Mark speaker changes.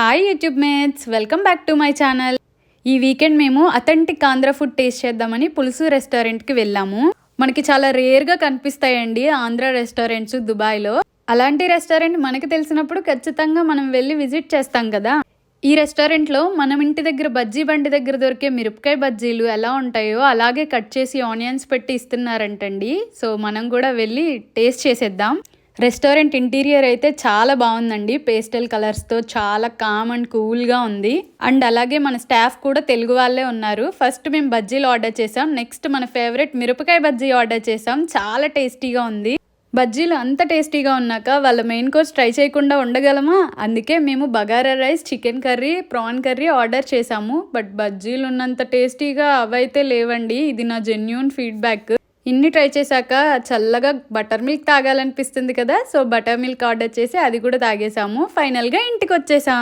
Speaker 1: Hi YouTube mates, welcome back to my channel. ఈ weekend మేము authentic Andhra food taste చేద్దామని పులుసు రెస్టారెంట్కి వెళ్ళాము. మనకి చాలా రేర్గా కనిపిస్తాయండి ఆంధ్ర రెస్టారెంట్స్ దుబాయ్లో. అలాంటి రెస్టారెంట్ మనకి తెలిసినప్పుడు ఖచ్చితంగా మనం వెళ్ళి విజిట్ చేస్తాం కదా. ఈ రెస్టారెంట్లో మనం ఇంటి దగ్గర బజ్జీ బండి దగ్గర దొరికే మిరపకాయ బజ్జీలు ఎలా ఉంటాయో అలాగే కట్ చేసి ఆనియన్స్ పెట్టి ఇస్తున్నారంటండి. సో మనం కూడా వెళ్ళి టేస్ట్ చేసేద్దాం. రెస్టారెంట్ ఇంటీరియర్ అయితే చాలా బాగుందండి. పేస్టల్ కలర్స్తో చాలా కామ్ అండ్ కూల్గా ఉంది. అండ్ అలాగే మన స్టాఫ్ కూడా తెలుగు వాళ్ళే ఉన్నారు. ఫస్ట్ మేము బజ్జీలు ఆర్డర్ చేసాం. నెక్స్ట్ మన ఫేవరెట్ మిరపకాయ బజ్జీ ఆర్డర్ చేసాం. చాలా టేస్టీగా ఉంది. బజ్జీలు అంత టేస్టీగా ఉన్నాక వాళ్ళ మెయిన్ కోర్స్ ట్రై చేయకుండా ఉండగలమా? అందుకే మేము bagara rice, chicken curry, prawn curry order చేసాము. బట్ బజ్జీలు ఉన్నంత టేస్టీగా అవైతే లేవండి. ఇది నా జెన్యూన్ ఫీడ్బ్యాక్. ఇన్ని ట్రై చేశాక చల్లగా బటర్ మిల్క్ తాగాలనిపిస్తుంది కదా. సో బటర్ మిల్క్ ఆర్డర్ చేసి అది కూడా తాగేసాము. ఫైనల్గా ఇంటికి వచ్చేసాము.